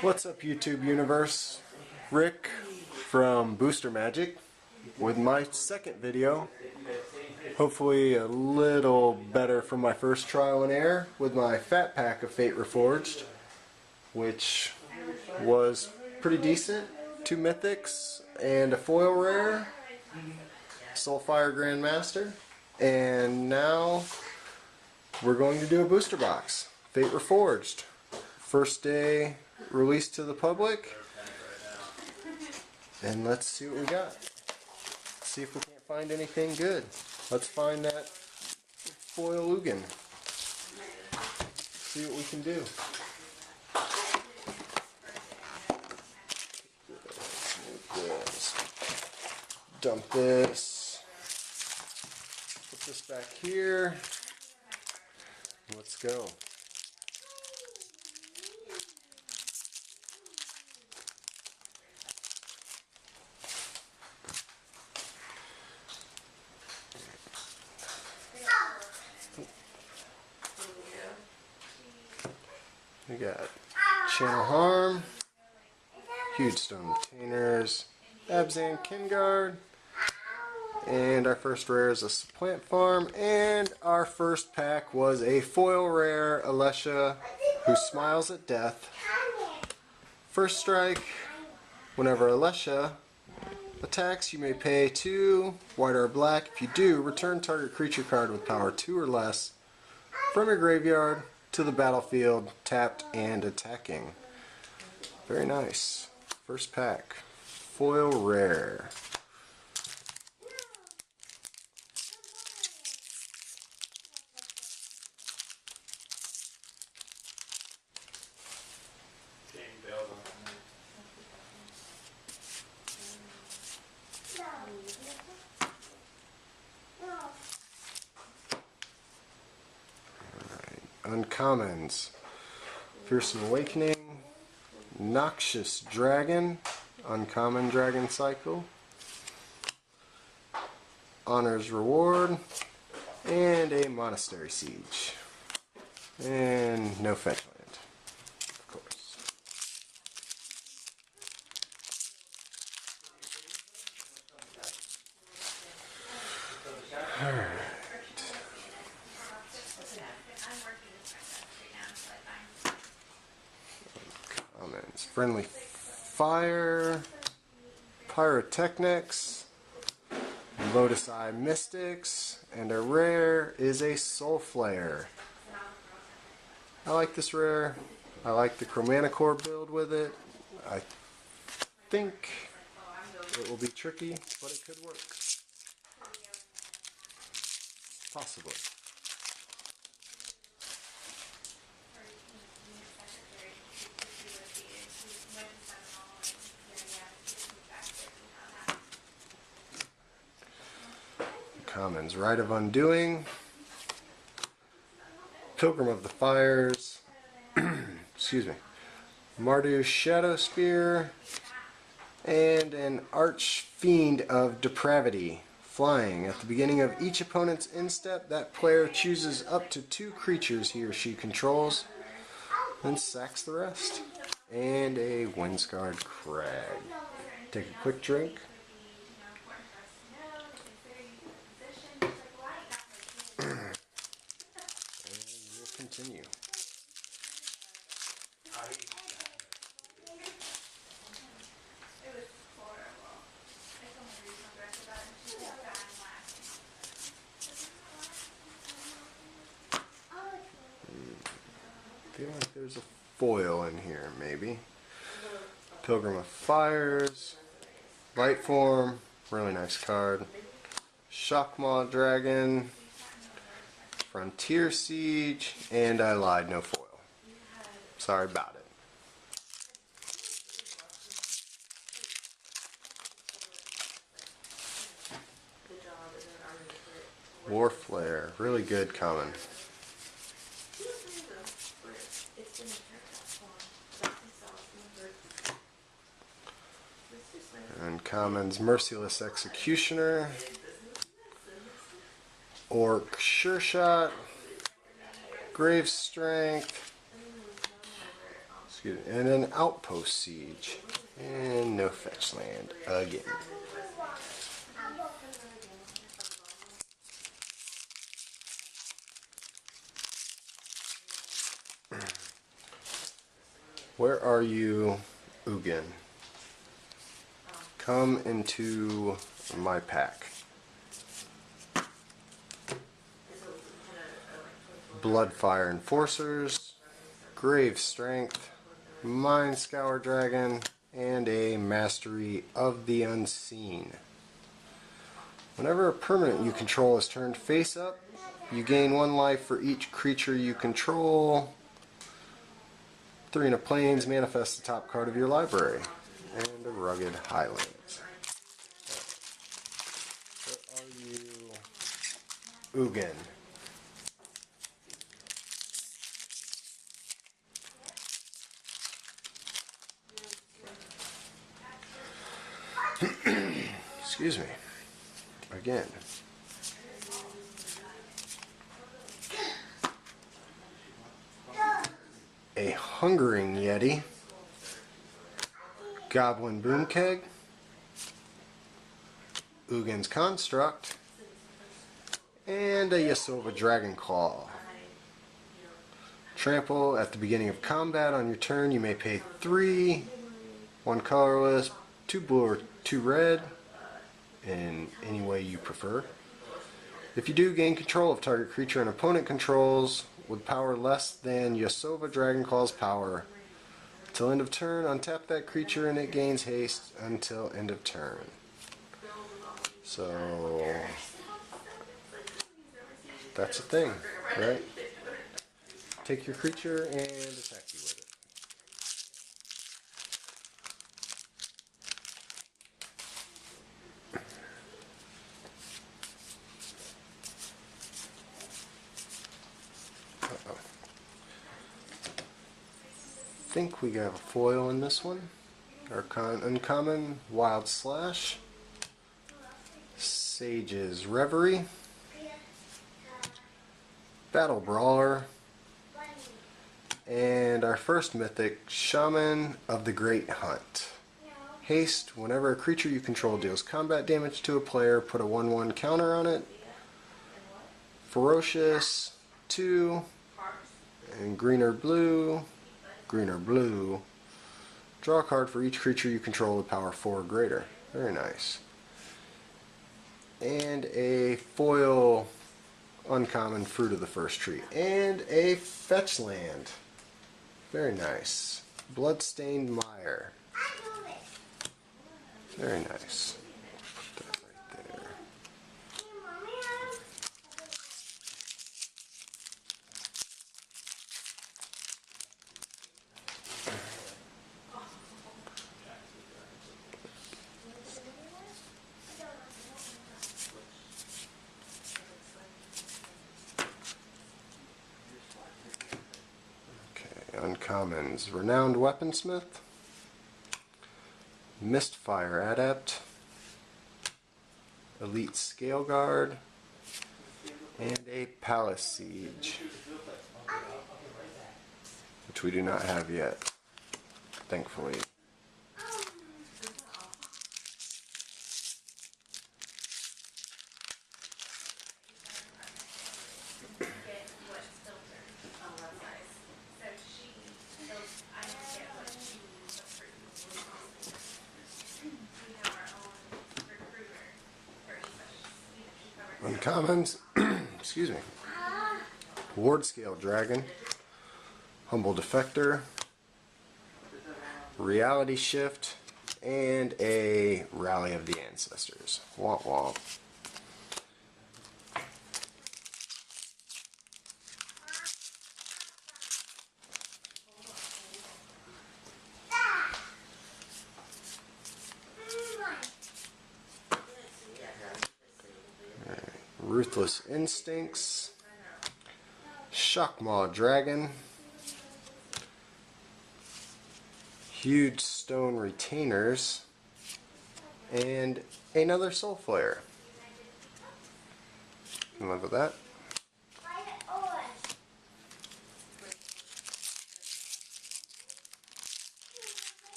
What's up, YouTube universe? Rick from Booster Magic with my second video. Hopefully a little better from my first trial and error with my fat pack of Fate Reforged, which was pretty decent. 2 mythics and a foil rare, Soulfire Grandmaster, and now we're going to do a booster box. Fate Reforged. First day released to the public, and let's see what we got. See if we can't find anything good. Let's find that foil Ugin. See what we can do. Dump this. Put this back here. Let's go. We got Channel Harm, Huge Stone Retainers, Abzan Kingard, and our first rare is a Supplant Farm, and our first pack was a foil rare Alesha who smiles at death. First strike, whenever Alesha attacks, you may pay 2 white or black. If you do, return target creature card with power 2 or less from your graveyard to the battlefield, tapped and attacking. Very nice. First pack. Foil rare. Uncommons: Fearsome Awakening, Noxious Dragon, Uncommon Dragon Cycle, Honor's Reward, and a Monastery Siege. And no fetch land, of course. Alright. Friendly Fire, Pyrotechnics, Lotus Eye Mystics, and a rare is a Soul Flare. I like this rare. I like the Chromanicore build with it. I think it will be tricky, but it could work. Possibly. Commons: Rite of Undoing, Pilgrim of the Fires, excuse me, Mardu's Shadow Spear, and an Archfiend of Depravity. Flying. At the beginning of each opponent's instep, that player chooses up to 2 creatures he or she controls, then sacks the rest. And a Windscarred Crag. Take a quick drink. Continue. I feel like there's a foil in here, maybe. Pilgrim of Fires, Light Form, really nice card. Shockmaw Dragon, Frontier Siege, and I lied, no foil. Sorry about it. War Flare, really good common. Uncommons: Merciless Executioner, Orc Sure Shot, Grave Strength, Excuse me. And an outpost siege. And no fetch land again. Where are you, Ugin? Come into my pack. Bloodfire Enforcers, Grave Strength, Mind Scour Dragon, and a Mastery of the Unseen. Whenever a permanent you control is turned face up, you gain 1 life for each creature you control. 3 Plains, manifest the top card of your library. And a Rugged Highlands. Where are you, Ugin? Excuse me. Again. A Hungering Yeti. Goblin Boomkeg. Ugin's Construct. And a Yasova Dragonclaw. Trample at the beginning of combat. On your turn, you may pay 3, 1 colorless, 2 blue or 2 red, in any way you prefer. If you do, gain control of target creature an opponent controls with power less than Yasova Dragonclaw's power. Till end of turn, untap that creature and it gains haste until end of turn. So that's a thing, right? Take your creature and attack you with it. I think we got a foil in this one. Uncommon, Wild Slash, Sage's Reverie, Battle Brawler, and our first mythic, Shaman of the Great Hunt. Haste, whenever a creature you control deals combat damage to a player, put a 1/1 counter on it. Ferocious, 2, and green or blue. Draw a card for each creature you control with power 4 or greater. Very nice. And a foil uncommon, Fruit of the First Tree. And a fetch land. Very nice. Bloodstained Mire. Very nice. Put that right there. Uncommons, Renowned Weaponsmith, Mistfire Adept, Elite Scale Guard, and a Palace Siege, which we do not have yet, thankfully. Uncommons, excuse me, Ward Scale Dragon, Humble Defector, Reality Shift, and a Rally of the Ancestors. Womp womp. Ruthless Instincts, Shockmaw Dragon, Huge Stone Retainers, and another Soul Flare. Can live with that.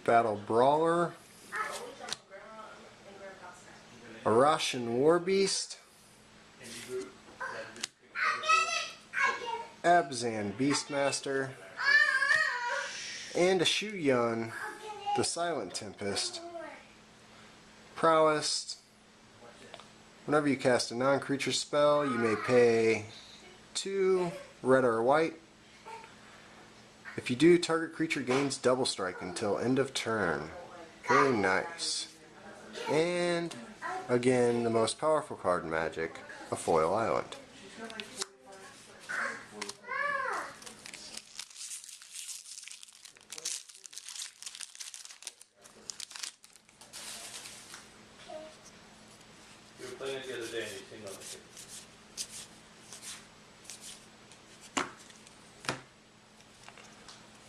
Battle Brawler, a Russian War Beast, Abzan Beastmaster, and a Shu Yun, the Silent Tempest. Prowess. Whenever you cast a non-creature spell, you may pay 2 red or white. If you do, target creature gains double strike until end of turn. Very nice. And again, the most powerful card in Magic, a foil island. You were playing it the other day and you seen on it.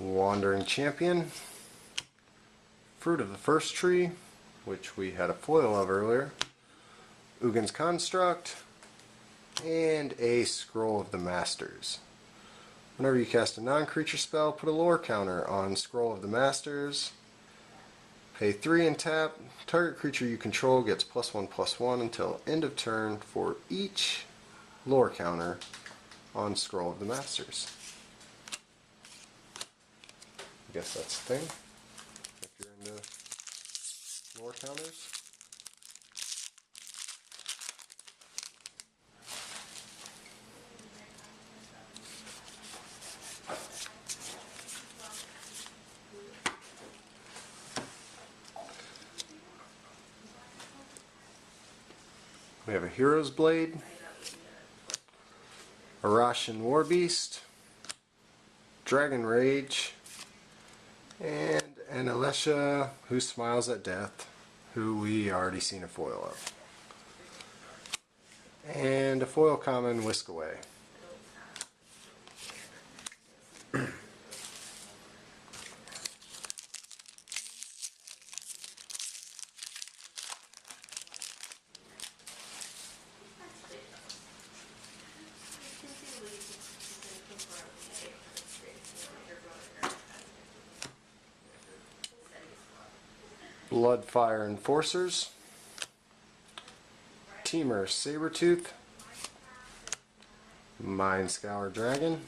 Wandering Champion, Fruit of the First Tree, which we had a foil of earlier, Ugin's Construct, and a Scroll of the Masters. Whenever you cast a non-creature spell, put a lore counter on Scroll of the Masters. Pay 3 and tap. Target creature you control gets +1/+1 until end of turn for each lore counter on Scroll of the Masters. I guess that's the thing, if you're into lore counters. We have a Hero's Blade, a Russian War Beast, Dragon Rage, and an Alesha who smiles at death, who we already seen a foil of. And a foil common, Whisk Away. Bloodfire Enforcers, Teamer Sabertooth, Mind Scour Dragon,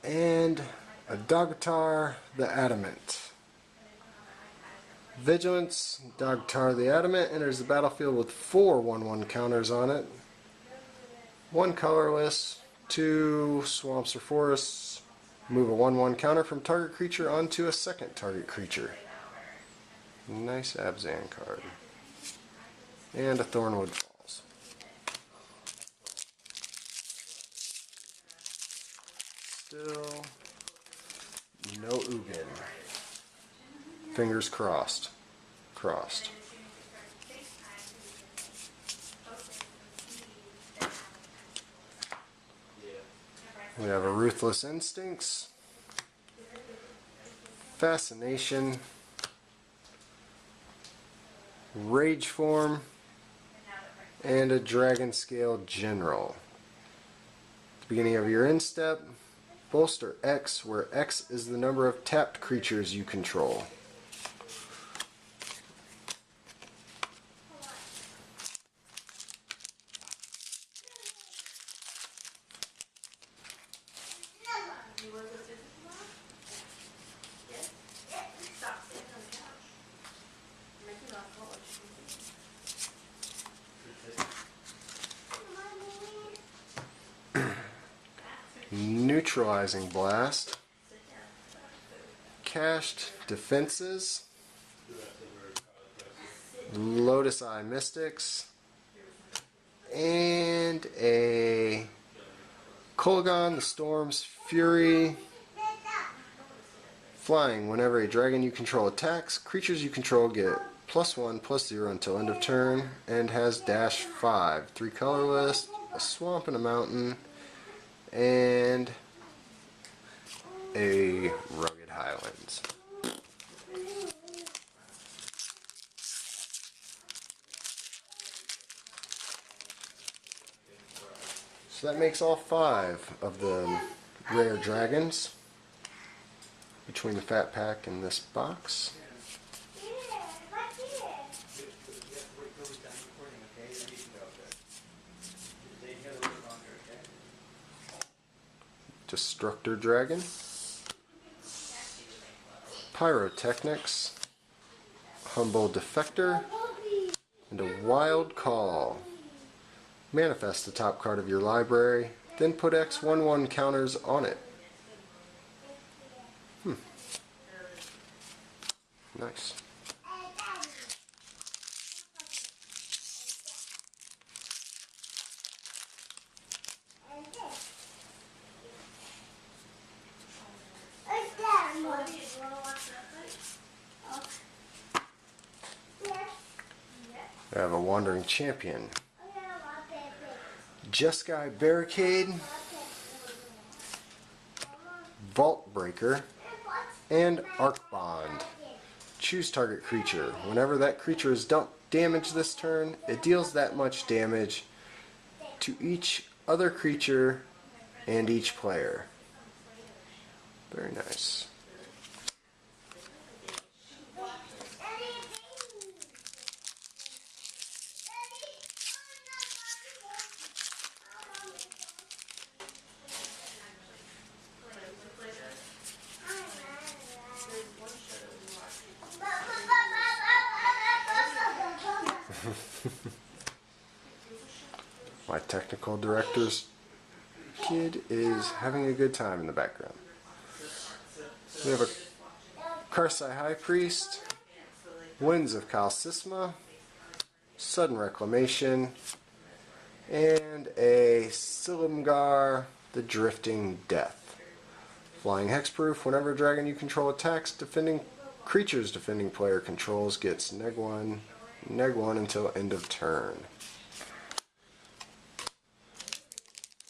and a Dogtar the Adamant. Vigilance, Dogtar the Adamant enters the battlefield with 4 1/1 counters on it. 1 colorless, 2 swamps or forests. Move a 1/1 counter from target creature onto a second target creature. Nice Abzan card. And a Thornwood Falls. Still no Ugin. Fingers crossed. Crossed. We have a Ruthless Instincts, Fascination, Rage Form, and a Dragon Scale General. At the beginning of your end step, bolster X, where X is the number of tapped creatures you control. Neutralizing Blast, Cached Defenses, Lotus Eye Mystics, and a Kolaghan the Storm's Fury. Flying, whenever a dragon you control attacks, creatures you control get +1/+0 until end of turn, and has -5. 3 colorless, a swamp and a mountain, and a Rugged Highlands. So that makes all 5 of the rare dragons. between the fat pack and this box. Destructor Dragon, Pyrotechnics, Humble Defector, and a Wild Call. Manifest the top card of your library, then put X/1/1 counters on it. Nice. I have a Wandering Champion, Jeskai Barricade, Vault Breaker, and Arc Bond. Choose target creature. Whenever that creature is dealt damage this turn, it deals that much damage to each other creature and each player. Very nice. My technical director's kid is having a good time in the background. We have a Karsai High Priest, Winds of Kalsisma, Sudden Reclamation, and a Silumgar, the Drifting Death. Flying Hexproof, whenever a dragon you control attacks, creatures defending player controls gets -1 until end of turn.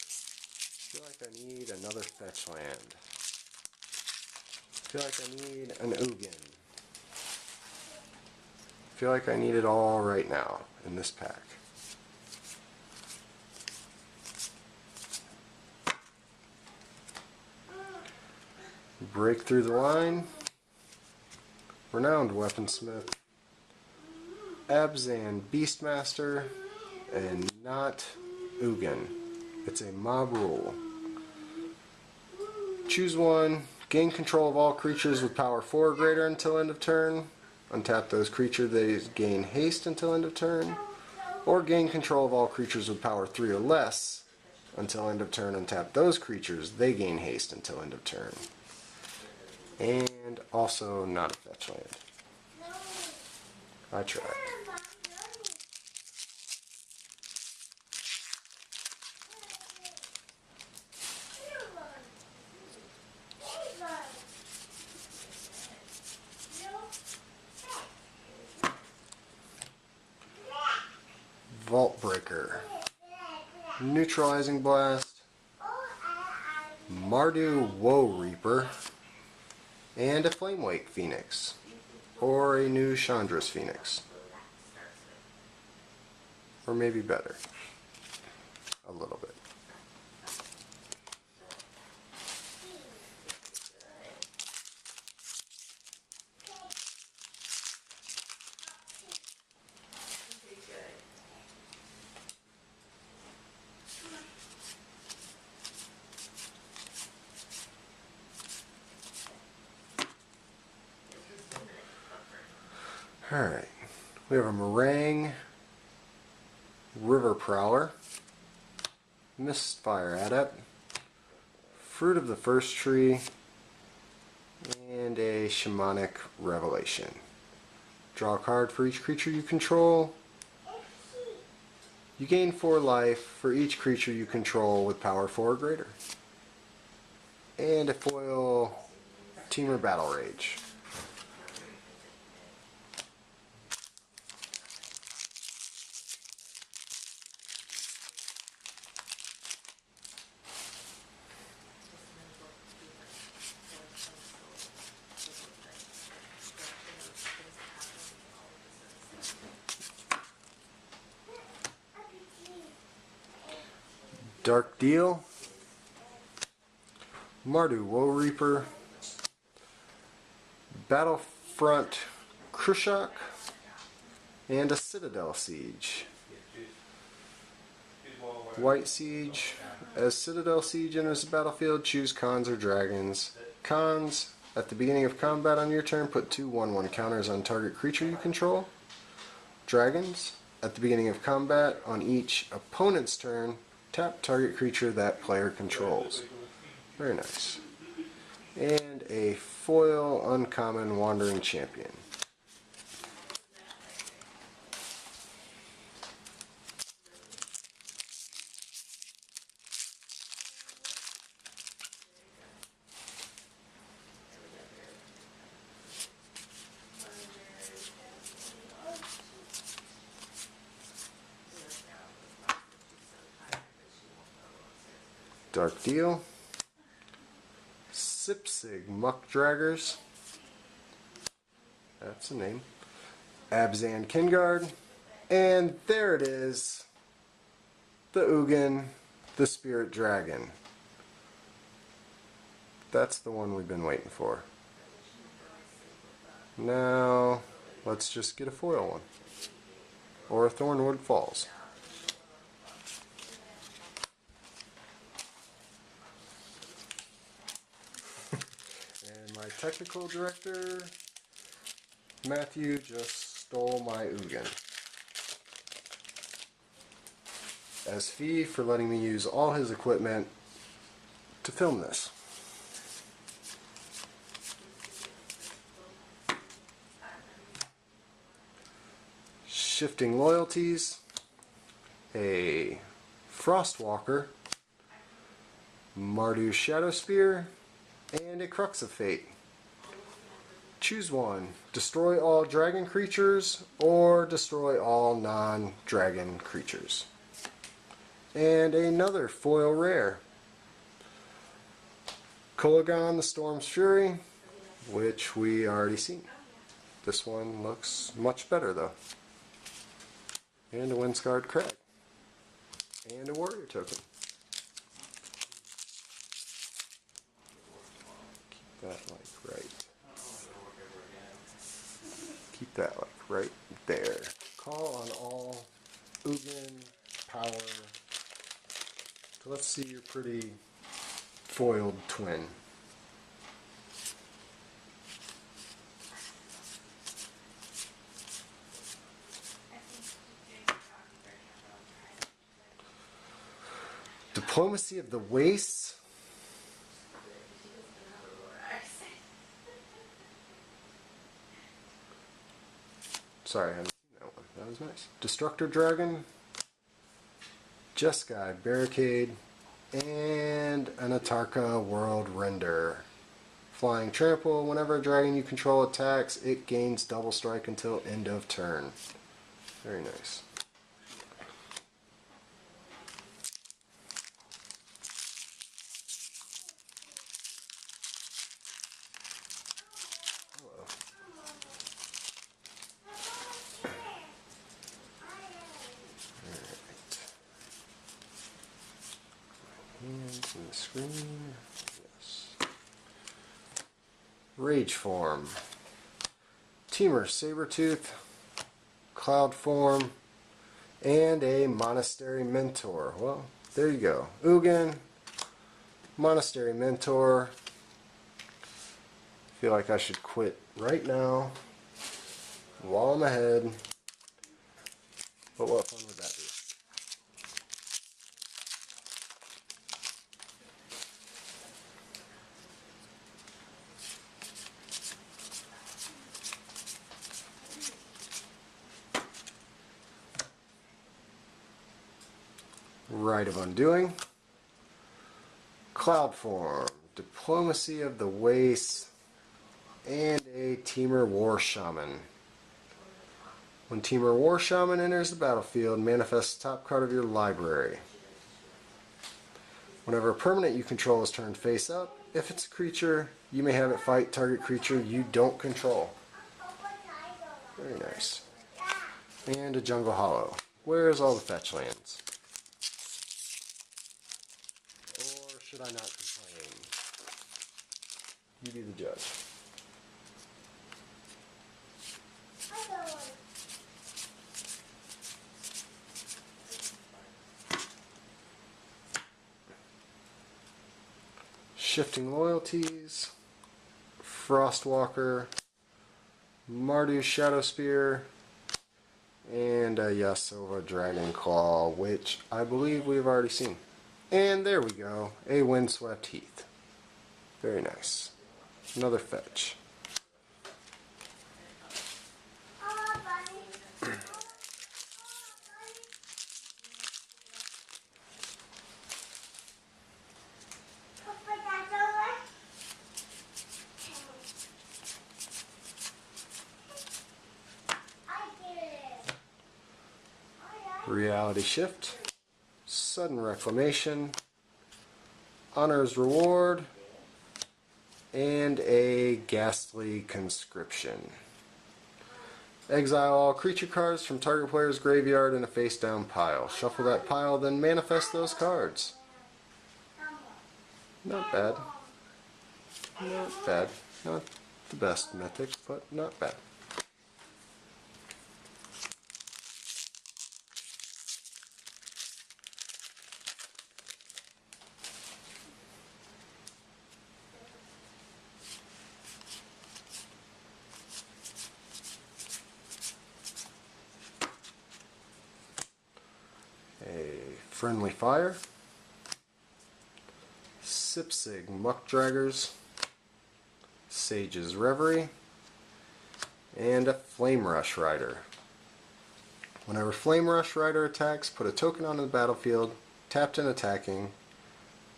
I feel like I need another fetch land. I feel like I need an Ugin. I feel like I need it all right now in this pack. Break through the line. Renowned Weaponsmith, Abzan Beastmaster, and not Ugin. It's a mob rule. Choose one. Gain control of all creatures with power 4 or greater until end of turn. Untap those creatures, they gain haste until end of turn. Or gain control of all creatures with power 3 or less until end of turn. Untap those creatures, they gain haste until end of turn. And also not a fetch land. I tried. Vault Breaker, Neutralizing Blast, Mardu Woe Reaper, and a Flamewake Phoenix, or a new Chandra's Phoenix. Or maybe better. A little bit. Alright, we have a Meringue, River Prowler, Mistfire Adept, Fruit of the First Tree, and a Shamanic Revelation. Draw a card for each creature you control. You gain 4 life for each creature you control with power 4 or greater. And a foil Teamer Battle Rage. Dark Deal, Mardu Woe Reaper, Battlefront Krushak, and a Citadel Siege. White Siege. As Citadel Siege enters the battlefield, choose cons or dragons. Cons: at the beginning of combat on your turn, put 2 1/1 counters on target creature you control. Dragons: at the beginning of combat on each opponent's turn, tap target creature that player controls. Very nice. And a foil uncommon Wandering Champion. Dark Deal. Sipsig Muck Draggers. That's the name. Abzan Kingard. And there it is. The Ugin, the Spirit Dragon. That's the one we've been waiting for. Now, let's just get a foil one. Or a Thornwood Falls. And my technical director, Matthew, just stole my Ugin as fee for letting me use all his equipment to film this. Shifting Loyalties, a Frostwalker, Mardu Shadow Spear, and a Crux of Fate. Choose one. Destroy all dragon creatures or destroy all non-dragon creatures. And another foil rare. Kolagon the Storm's Fury, which we already seen. This one looks much better though. And a Windscarred Crag. And a Warrior Token. Keep that like right. Keep that like right there. Call on all Ugin power. So let's see your pretty foiled twin. Diplomacy of the Wastes. Sorry, I haven't seen that one. That was nice. Destructor Dragon, Jeskai Barricade, and an Atarka World Render. Flying Trample. Whenever a dragon you control attacks, it gains double strike until end of turn. Very nice. Hands in the screen. Yes. Rage Form. Teamer Sabertooth. Cloud Form. And a Monastery Mentor. Well, there you go. Ugin. Monastery Mentor. Feel like I should quit right now while I'm ahead. But what fun would that be? Rite of Undoing, Cloud Form, Diplomacy of the Wastes, and a Teamer War Shaman. When Teamer War Shaman enters the battlefield, manifest the top card of your library. Whenever a permanent you control is turned face up, if it's a creature, you may have it fight target creature you don't control. Very nice. And a Jungle Hollow. Where's all the fetch lands? Or should I not complain? You be the judge. Shifting Loyalties, Frostwalker, Marduk's Shadow Spear, and a Yasova Dragon Claw, which I believe we've already seen. And there we go, a Windswept Heath. Very nice. Another fetch. Reality Shift, Sudden Reclamation, Honor's Reward, and a Ghastly Conscription. Exile all creature cards from target player's graveyard in a face-down pile. Shuffle that pile, then manifest those cards. Not bad. Not bad. Not the best mythic, but not bad. A Friendly Fire, Sipsig Muckdraggers, Sage's Reverie, and a Flame Rush Rider. Whenever Flame Rush Rider attacks, put a token onto the battlefield, tapped and attacking.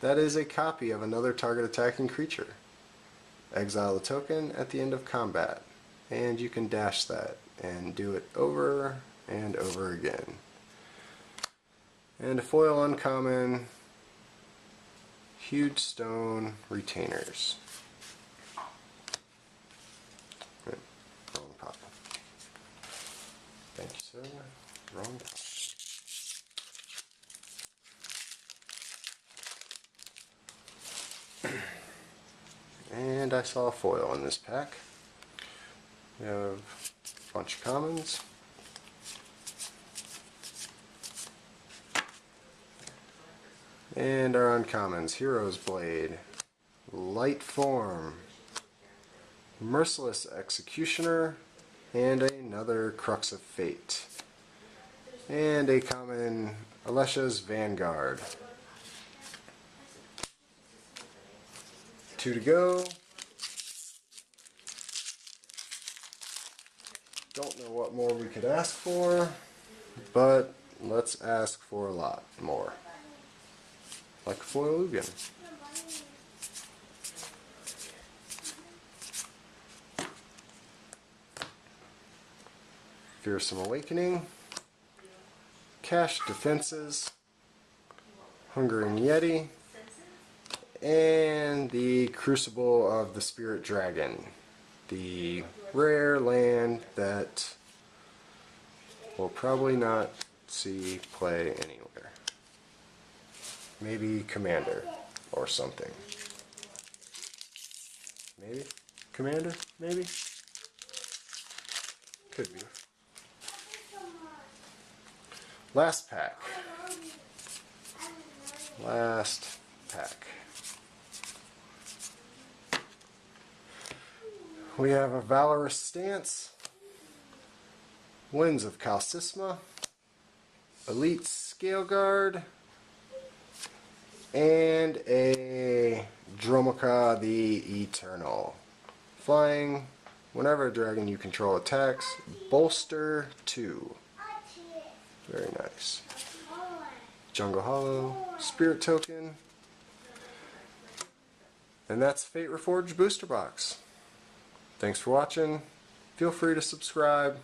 That is a copy of another target attacking creature. Exile the token at the end of combat, and you can dash that and do it over and over again. And a foil uncommon, Huge Stone Retainers. Wrong pop. Thank you, sir. Wrong pop. And I saw a foil in this pack. We have a bunch of commons. And our uncommons: Hero's Blade, Light Form, Merciless Executioner, and another Crux of Fate. And a common, Alesha's Vanguard. 2 to go. Don't know what more we could ask for, but let's ask for a lot more. Like a foil Ugin. Fearsome Awakening, Cash Defenses, Hungering Yeti, and the Crucible of the Spirit Dragon, the rare land that we'll probably not see play anywhere. Maybe Commander or something. Maybe? Commander? Maybe? Could be. Last pack. Last pack. We have a Valorous Stance, Winds of Kalsisma, Elite Scaleguard, and a Dromoka the Eternal. Flying, whenever a dragon you control attacks, bolster 2. Very nice. Jungle Hollow, Spirit Token, and that's Fate Reforged Booster Box. Thanks for watching. Feel free to subscribe,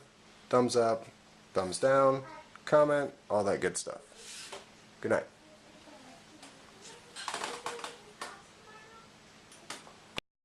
thumbs up, thumbs down, comment, all that good stuff. Good night.